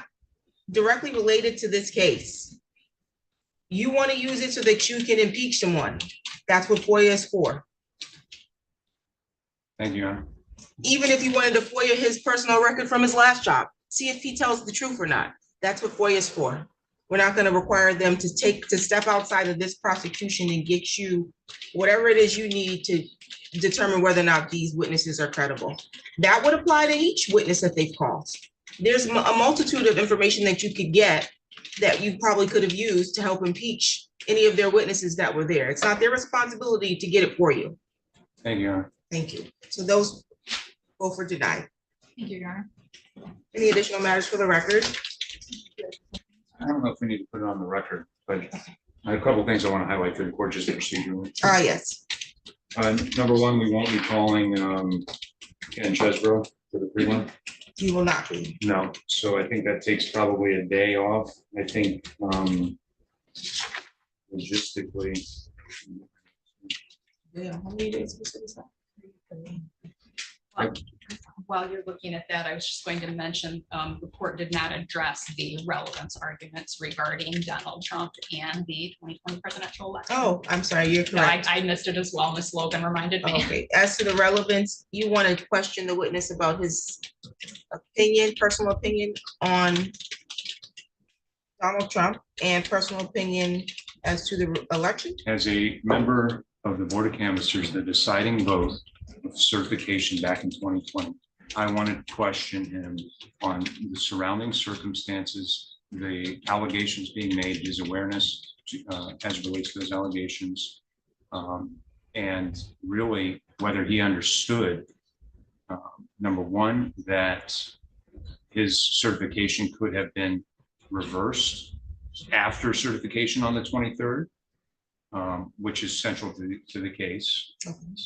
directly related to this case. You want to use it so that you can impeach someone. That's what FOIA is for. Thank you, Your Honor. Even if you wanted to FOIA his personal record from his last job, see if he tells the truth or not. That's what FOIA is for. We're not going to require them to step outside of this prosecution and get you whatever it is you need to determine whether or not these witnesses are credible. That would apply to each witness that they've called. There's a multitude of information that you could get that you probably could have used to help impeach any of their witnesses that were there. It's not their responsibility to get it for you. Thank you, Your Honor. Thank you. So those both are denied. Thank you, Your Honor. Any additional matters for the record? I don't know if we need to put it on the record, but I have a couple of things I want to highlight for the court just procedurally. Yes. Number one, we won't be calling Ken Chesbro for the pre-one. He will not be. No, so I think that takes probably a day off. I think logistically. Yeah, how many days was it? While you're looking at that, I was just going to mention, the court did not address the relevance arguments regarding Donald Trump and the 2020 presidential election. Oh, I'm sorry, you're No, correct. I missed it as well. Ms. Logan reminded me. Okay, as to the relevance, you want to question the witness about his opinion, personal opinion on Donald Trump and personal opinion as to the election? As a member of the Board of Canvassers, the deciding vote of certification back in 2020, I wanted to question him on the surrounding circumstances, the allegations being made, his awareness as it relates to those allegations, and really whether he understood, number one, that his certification could have been reversed after certification on the 23rd, which is central to the case.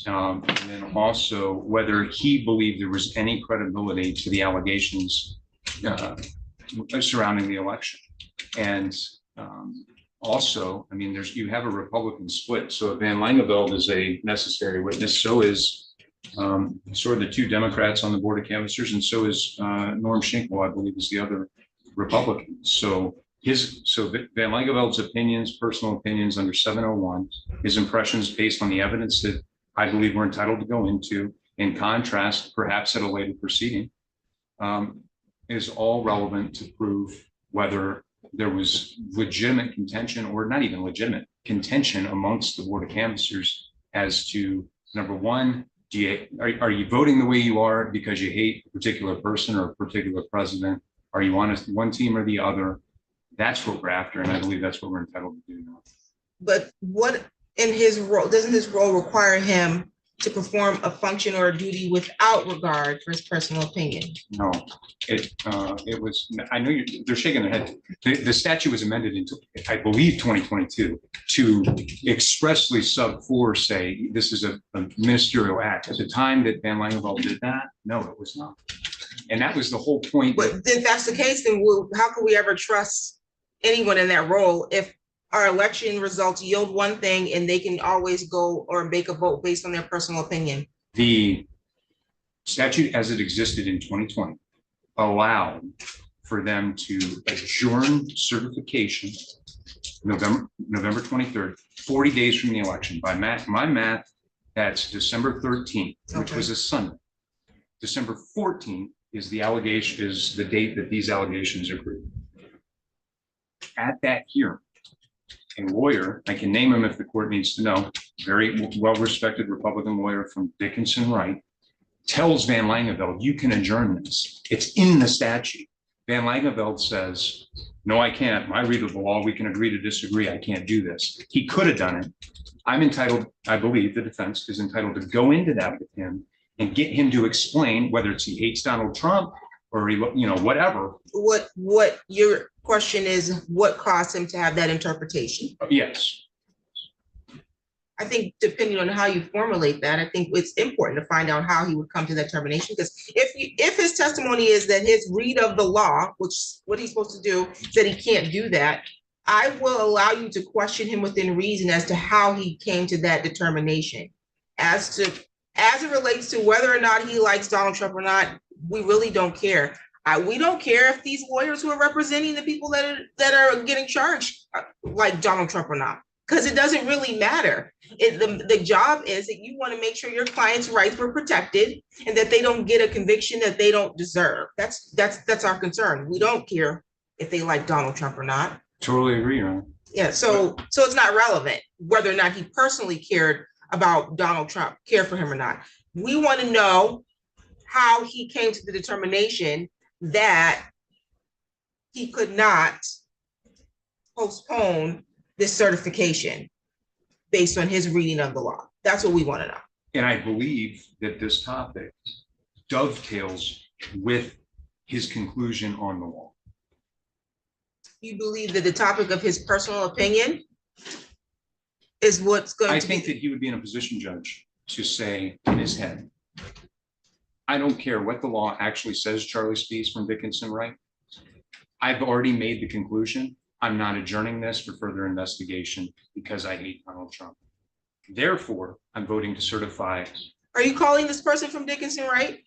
And then also whether he believed there was any credibility to the allegations surrounding the election. And also, I mean, you have a Republican split. So if Van Langeveld is a necessary witness, so are the two Democrats on the Board of Canvassers, and so is Norm Schinkel, I believe, is the other Republican. So Van Langeveld's opinions, personal opinions under 701, his impressions based on the evidence that I believe we're entitled to go into, in contrast, perhaps at a later proceeding, is all relevant to prove whether there was legitimate contention, or not even legitimate contention, amongst the Board of Canvassers as to, number one, are you voting the way you are because you hate a particular person or a particular president? Are you on one team or the other? That's what we're after, and I believe that's what we're entitled to do now. But what in his role, doesn't his role require him to perform a function or a duty without regard for his personal opinion? No, it was, I know they're shaking their head. The statute was amended into, I believe, 2022 to expressly sub 4 say this is a ministerial act. At the time that Van Langeveld did that, no, it was not. And that was the whole point. But if that's the case, then how can we ever trust anyone in that role if our election results yield one thing and they can always go or make a vote based on their personal opinion? The statute as it existed in 2020 allowed for them to adjourn certification November 23rd, 40 days from the election. By my math, that's December 13th, which was a Sunday. December 14th is the date that these allegations accrued. At that hearing, a lawyer, I can name him if the court needs to know, very well-respected Republican lawyer from Dickinson Wright, tells Van Langeveld, you can adjourn this. It's in the statute. Van Langeveld says, no, I can't. My read of the law, we can agree to disagree. I can't do this. He could have done it. I'm entitled, I believe the defense is entitled to go into that with him and get him to explain whether it's he hates Donald Trump or whatever. What your question is, what caused him to have that interpretation? Yes. I think depending on how you formulate that, I think it's important to find out how he would come to that determination. Because if his testimony is that his read of the law, which what he's supposed to do, that he can't do that, I will allow you to question him within reason as to how he came to that determination. As it relates to whether or not he likes Donald Trump or not, we really don't care. We don't care if these lawyers who are representing the people that are getting charged like Donald Trump or not, because it doesn't really matter. The job is that you want to make sure your client's rights were protected and that they don't get a conviction that they don't deserve. That's our concern. We don't care if they like Donald Trump or not. Totally agree, Your Honor. Yeah, so it's not relevant whether or not he personally cared about Donald Trump, care for him or not. We want to know how he came to the determination that he could not postpone this certification based on his reading of the law. That's what we want to know. And I believe that this topic dovetails with his conclusion on the law. You believe that the topic of his personal opinion is what's going to I think that he would be in a position, Judge, to say in his head, I don't care what the law actually says Charlie Spees from Dickinson, right? I've already made the conclusion. I'm not adjourning this for further investigation because I hate Donald Trump. Therefore, I'm voting to certify. Are you calling this person from Dickinson, right?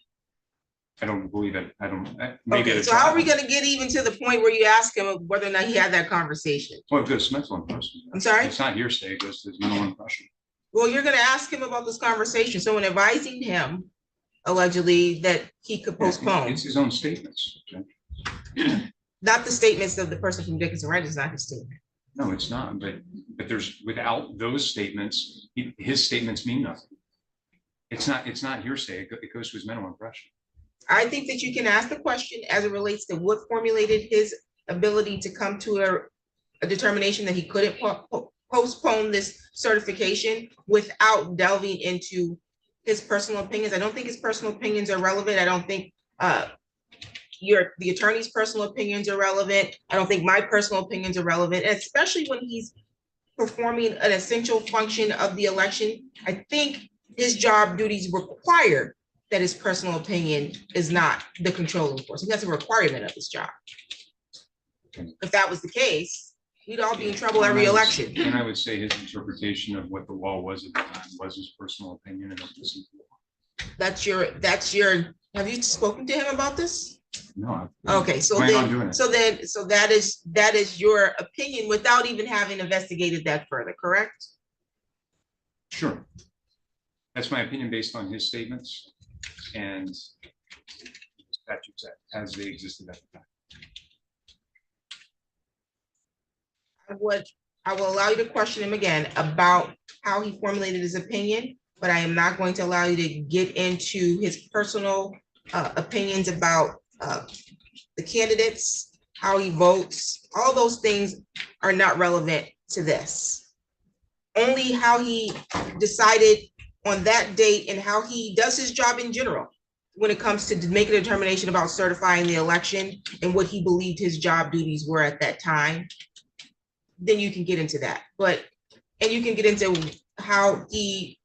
I don't believe it. I don't, maybe at Okay, a so how are we trial. gonna get even to the point where you ask him whether or not he had that conversation? Well, it goes to mental impression. I'm sorry? It's not hearsay, it goes to his mental impression. Well, you're gonna ask him about this conversation. So when advising him allegedly that he could postpone, It's his own statements. Okay? not the statements of the person from Dickinson, right? It's not his statement. No, it's not, but there's, without those statements, his statements mean nothing. It's not hearsay, it goes to his mental impression. I think that you can ask the question as it relates to what formulated his ability to come to a determination that he couldn't postpone this certification without delving into his personal opinions. I don't think his personal opinions are relevant. I don't think the attorney's personal opinions are relevant. I don't think my personal opinions are relevant, especially when he's performing an essential function of the election. I think his job duties require that his personal opinion is not the controlling force. That's a requirement of his job. If that was the case, we'd all be in trouble every election. And I would say his interpretation of what the law was at the time was his personal opinion. And it wasn't the law. Have you spoken to him about this? No. Okay, so that is your opinion without even having investigated that further, correct? Sure. That's my opinion based on his statements and statutes as they existed at the time. I will allow you to question him again about how he formulated his opinion, but I am not going to allow you to get into his personal opinions about the candidates, how he votes. All those things are not relevant to this. Only how he decided on that date and how he does his job in general when it comes to make a determination about certifying the election and what he believed his job duties were at that time, then you can get into that. And you can get into how he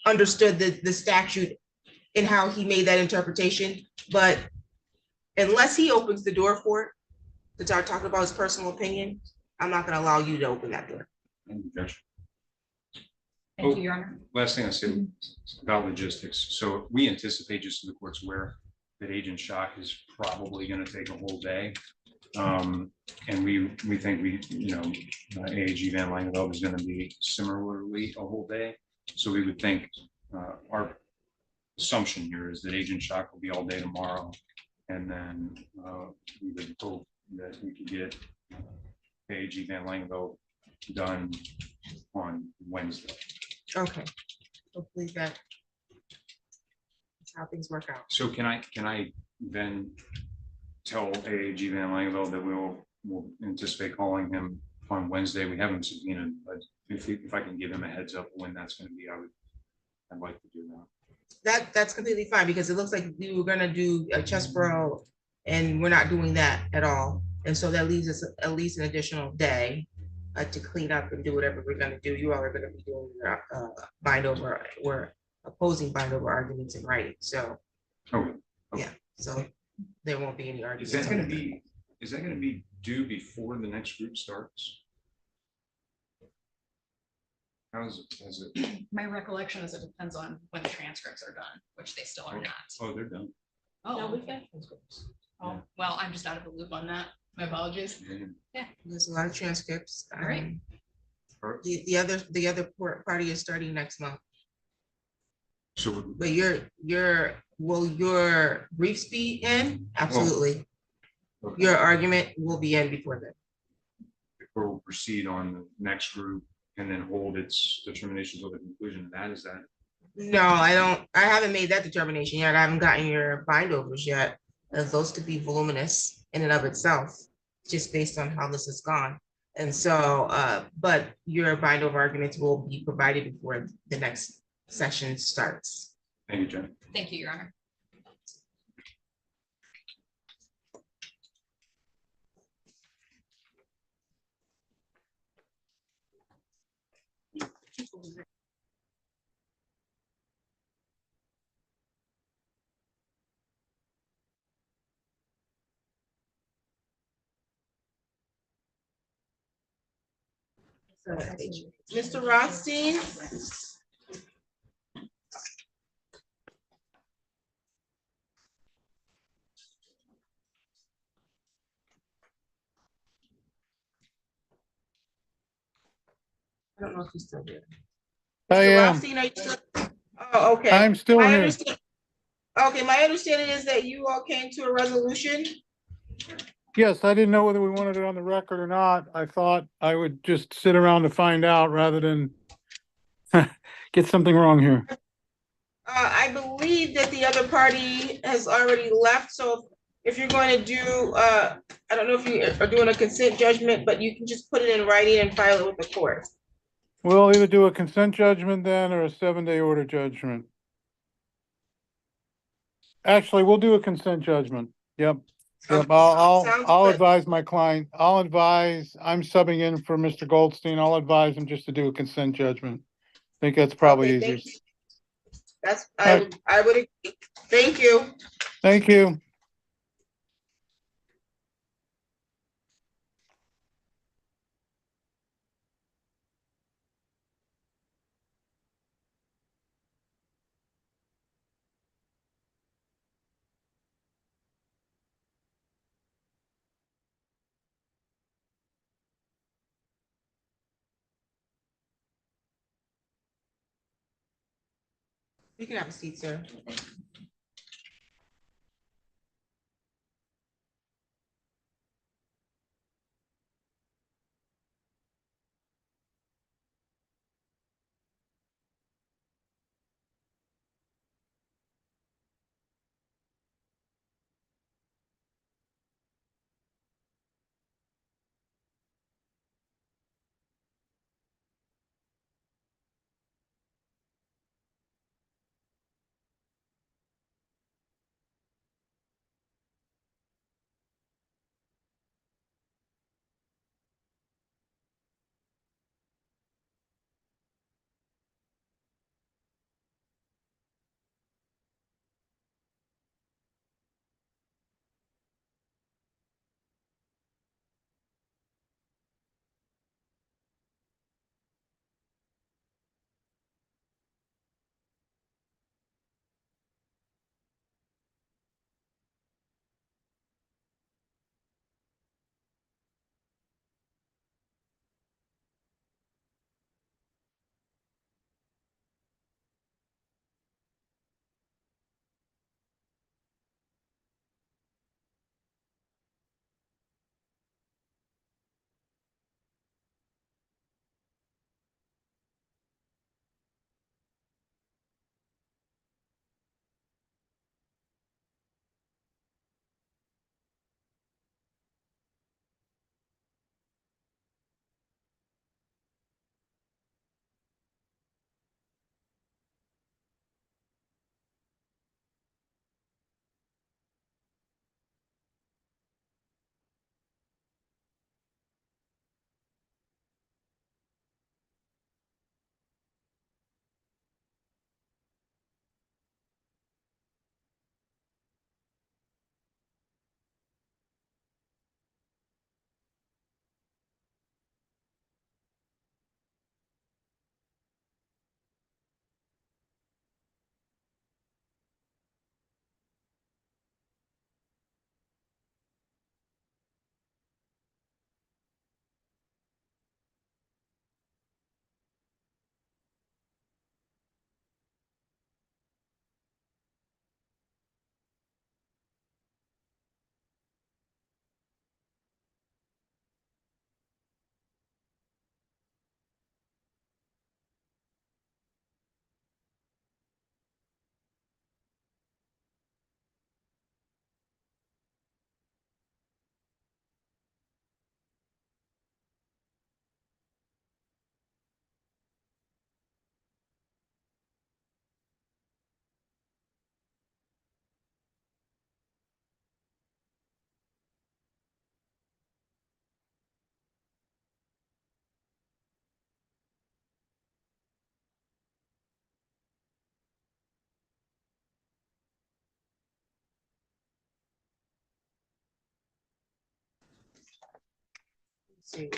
understood the statute and how he made that interpretation. But unless he opens the door for it, to start talking about his personal opinion, I'm not going to allow you to open that door. Thank you, Judge. Thank you, Your Honor. Last thing I say about logistics. So we anticipate, just so the court's aware, that Agent Shock is probably going to take a whole day. And we think AAG Van Langenveld is going to be similarly a whole day. So we would think our assumption here is that Agent Shock will be all day tomorrow. And then we would hope that we could get AAG Van Langenveld done on Wednesday. Okay. Hopefully that's how things work out. So can I then tell AAG Van Langenveld that we'll anticipate calling him on Wednesday? We haven't subpoenaed, but if I can give him a heads up when that's going to be, I'd like to do that. That's completely fine, because it looks like we were gonna do a Chesborough and we're not doing that at all. And so that leaves us at least an additional day to clean up and do whatever we're gonna do. You all are gonna be doing we're opposing bind over arguments in writing. So Okay. yeah, so there won't be any arguments. Is that going to be due before the next group starts? How is it? My recollection is it depends on when the transcripts are done, which they still are not. Oh, they're done. Oh, we've got transcripts. Oh, well, I'm just out of the loop on that. My apologies. Yeah. There's a lot of transcripts. All right. The other party is starting next month. So, But will your briefs be in? Absolutely. okay. Your argument will be in before then. We'll proceed on the next group and then hold its determinations of the conclusion of that. Is that? No, I haven't made that determination yet. I haven't gotten your bindovers yet. Those to be voluminous in and of itself, just based on how this has gone. And so, but your bindover arguments will be provided before the next session starts. Thank you, Jen. Thank you, Your Honor. Mr. Rothstein? I don't know if he's still there. I Mr. am. Rothstein, are you still? Oh, okay. I'm still My here. Okay, my understanding is that you all came to a resolution. Yes, I didn't know whether we wanted it on the record or not. I thought I would just sit around to find out rather than get something wrong here. I believe that the other party has already left, so if you're going to do, I don't know if you are doing a consent judgment, but you can just put it in writing and file it with the court. We'll either do a consent judgment then or a 7-day order judgment. Actually, we'll do a consent judgment. Yep. Yep. Sounds I'll good. advise my client. I'm subbing in for Mr. Goldstein. I'll advise him just to do a consent judgment. I think that's probably Okay, easiest. thank you. That's, Right. I would agree. Thank you. Thank you. You can have a seat, sir. Let's see.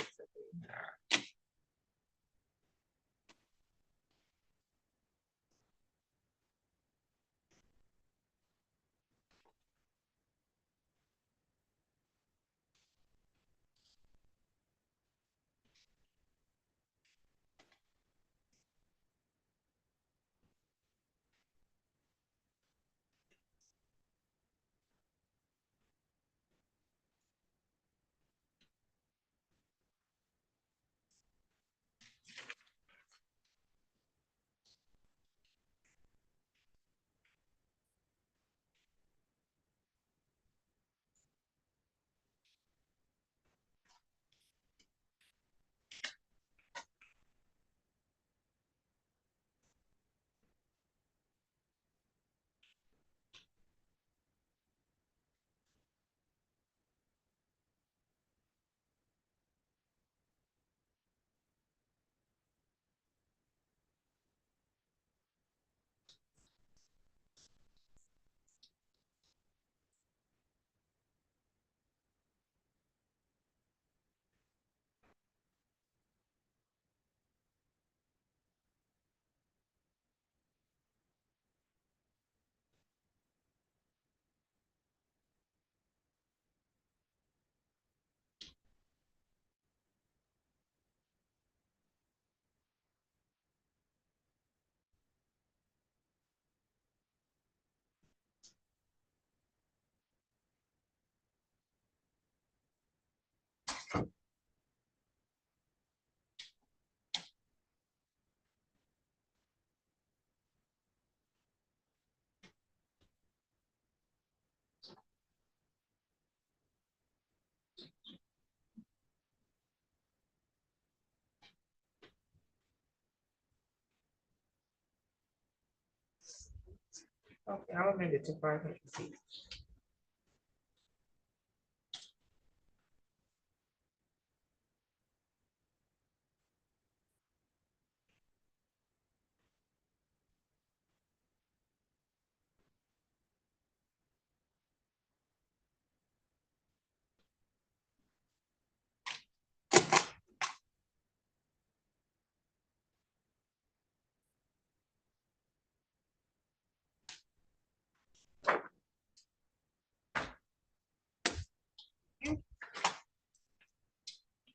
Okay, I'll amend it to 500 feet.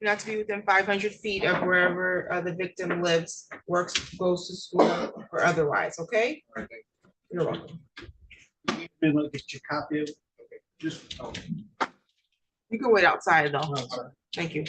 Not to be within 500 feet of wherever the victim lives, works, goes to school, or otherwise, okay? You're welcome. Be able to get your copy of it. Just, You can wait outside though. oh, sorry. Thank you.